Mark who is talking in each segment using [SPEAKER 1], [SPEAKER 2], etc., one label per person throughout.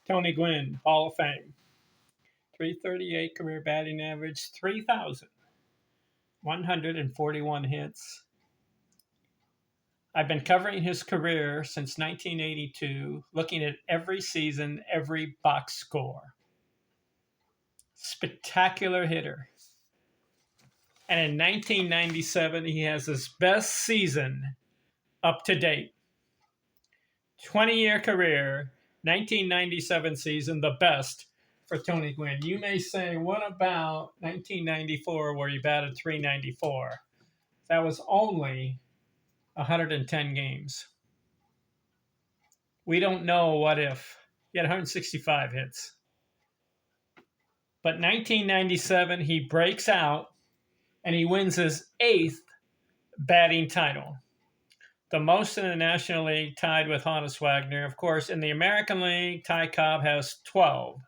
[SPEAKER 1] Tony Gwynn, Hall of Fame. 338 career batting average, 3,141 hits. I've been covering his career since 1982, looking at every season, every box score. Spectacular hitter. And in 1997, he has his best season up to date. 20-year career, 1997 season, the best for Tony Gwynn. You may say, what about 1994 where he batted 394? That was only 110 games. We don't know what if. He had 165 hits. But 1997, he breaks out and he wins his 8th batting title. The most in the National League, tied with Honus Wagner. Of course, in the American League, Ty Cobb has 12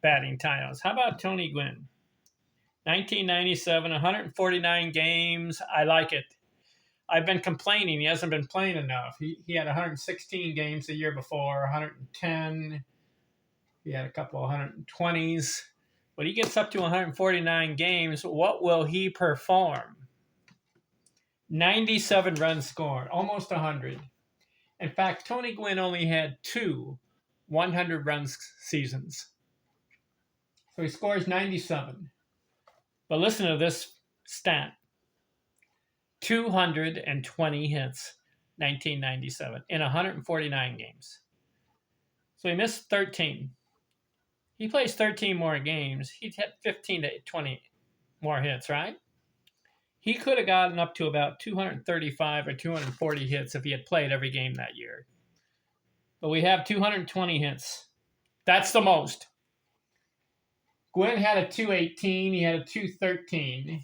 [SPEAKER 1] batting titles. How about Tony Gwynn? 1997, 149 games. I like it. I've been complaining he hasn't been playing enough. He had 116 games the year before, 110. He had a couple of 120s. When he gets up to 149 games, what will he perform? 97 runs scored, almost 100. In fact, Tony Gwynn only had 2 100-run seasons. So he scores 97. But listen to this stat. 220 hits, 1997, in 149 games. So he missed 13. He plays 13 more games. He'd hit 15 to 20 more hits, right? He could have gotten up to about 235 or 240 hits if he had played every game that year. But we have 220 hits. That's the most. Gwynn had a 218. He had a 213. In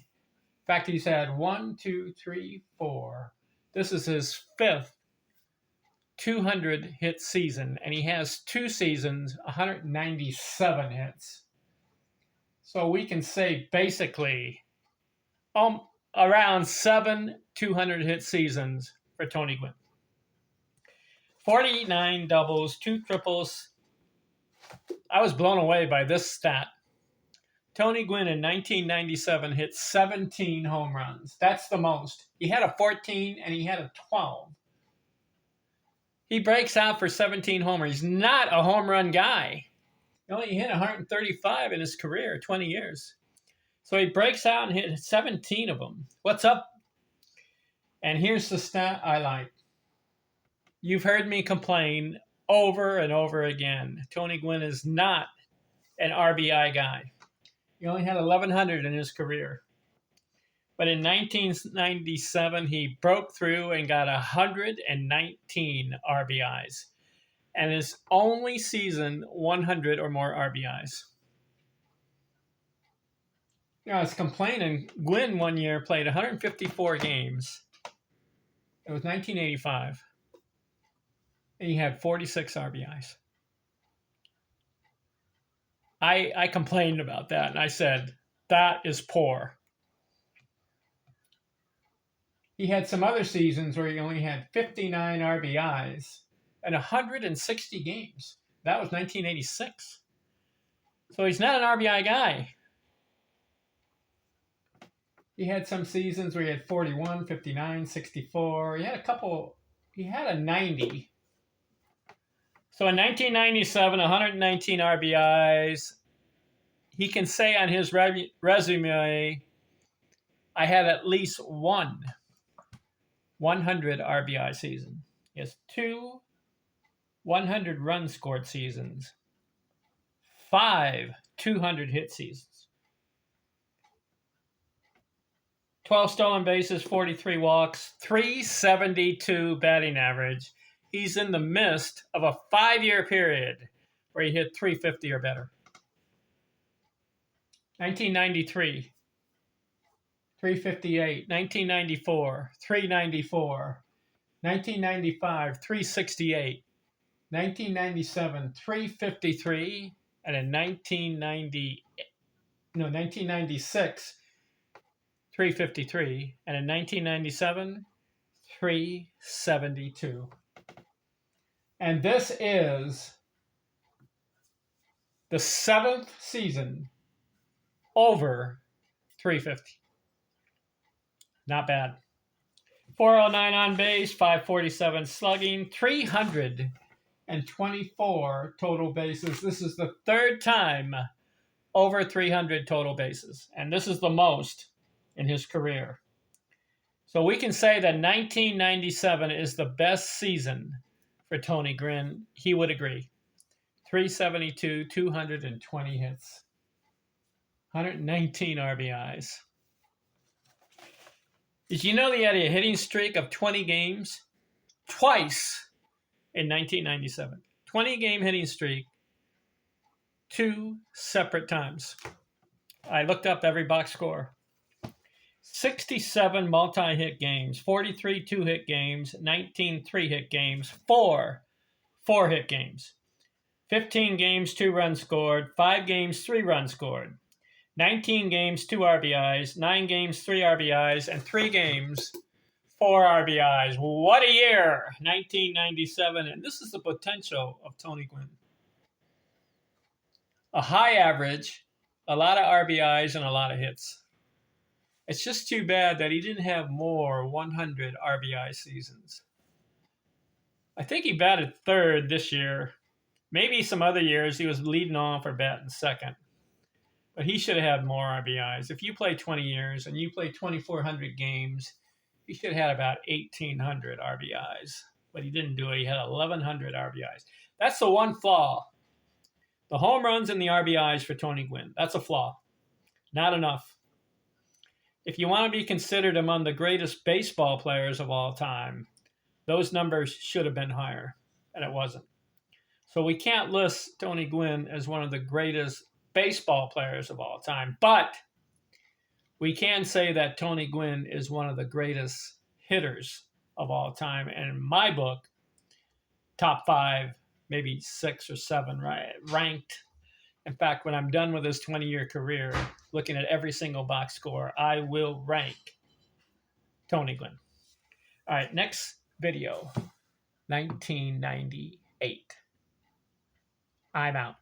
[SPEAKER 1] fact, he's had 1, 2, 3, 4. This is his 5th 200-hit season, and he has 2 seasons, 197 hits. So we can say basically around 7 200-hit seasons for Tony Gwynn. 49 doubles, 2 triples. I was blown away by this stat. Tony Gwynn in 1997 hit 17 home runs. That's the most. He had a 14 and he had a 12. He breaks out for 17 homers. He's not a home run guy. He only hit 135 in his career, 20 years. So he breaks out and hit 17 of them. What's up? And here's the stat I like. You've heard me complain over and over again. Tony Gwynn is not an RBI guy. He only had 1,100 in his career. But in 1997, he broke through and got 119 RBIs. And his only season, 100 or more RBIs. You know, I was complaining. Gwynn one year played 154 games. It was 1985. And he had 46 RBIs. I complained about that, and I said, that is poor. He had some other seasons where he only had 59 RBIs and 160 games. That was 1986. So he's not an RBI guy. He had some seasons where he had 41, 59, 64. He had a 90. So in 1997, 119 RBIs. He can say on his resume, I had at least one 100 RBI season. He has 2 100-run scored seasons, 5 200-hit seasons, 12 stolen bases, 43 walks, 372 batting average. He's in the midst of a 5-year period where he hit 350 or better. 1993, 358. 1994, 394. 1995, 368. 1997, 353. And in 1996, 353. And in 1997, 372. And this is The 7th season over 350. Not bad. 409 on base, 547 slugging, 324 total bases. This is the 3rd time over 300 total bases, and this is the most in his career. So we can say that 1997 is the best season for Tony Gwynn. He would agree. 372, 220 hits, 119 RBIs. Did you know he had a hitting streak of 20 games? Twice in 1997. 20-game hitting streak, 2 separate times. I looked up every box score. 67 multi-hit games, 43 two-hit games, 19 three-hit games, 4 four-hit games, 15 games, 2 runs scored, 5 games, 3 runs scored, 19 games, 2 RBIs, 9 games, 3 RBIs, and 3 games, 4 RBIs. What a year, 1997. And this is the potential of Tony Gwynn. A high average, a lot of RBIs, and a lot of hits. It's just too bad that he didn't have more 100 RBI seasons. I think he batted 3rd this year. Maybe some other years he was leading off or batting 2nd. But he should have had more RBIs. If you play 20 years and you play 2,400 games, he should have had about 1,800 RBIs. But he didn't do it. He had 1,100 RBIs. That's the one flaw. The home runs and the RBIs for Tony Gwynn. That's a flaw. Not enough. If you want to be considered among the greatest baseball players of all time, those numbers should have been higher, and it wasn't. So we can't list Tony Gwynn as one of the greatest baseball players of all time, but we can say that Tony Gwynn is one of the greatest hitters of all time. And in my book, top 5, maybe 6 or 7 ranked. In fact, when I'm done with this 20-year career, looking at every single box score, I will rank Tony Gwynn. All right, next video, 1998. I'm out.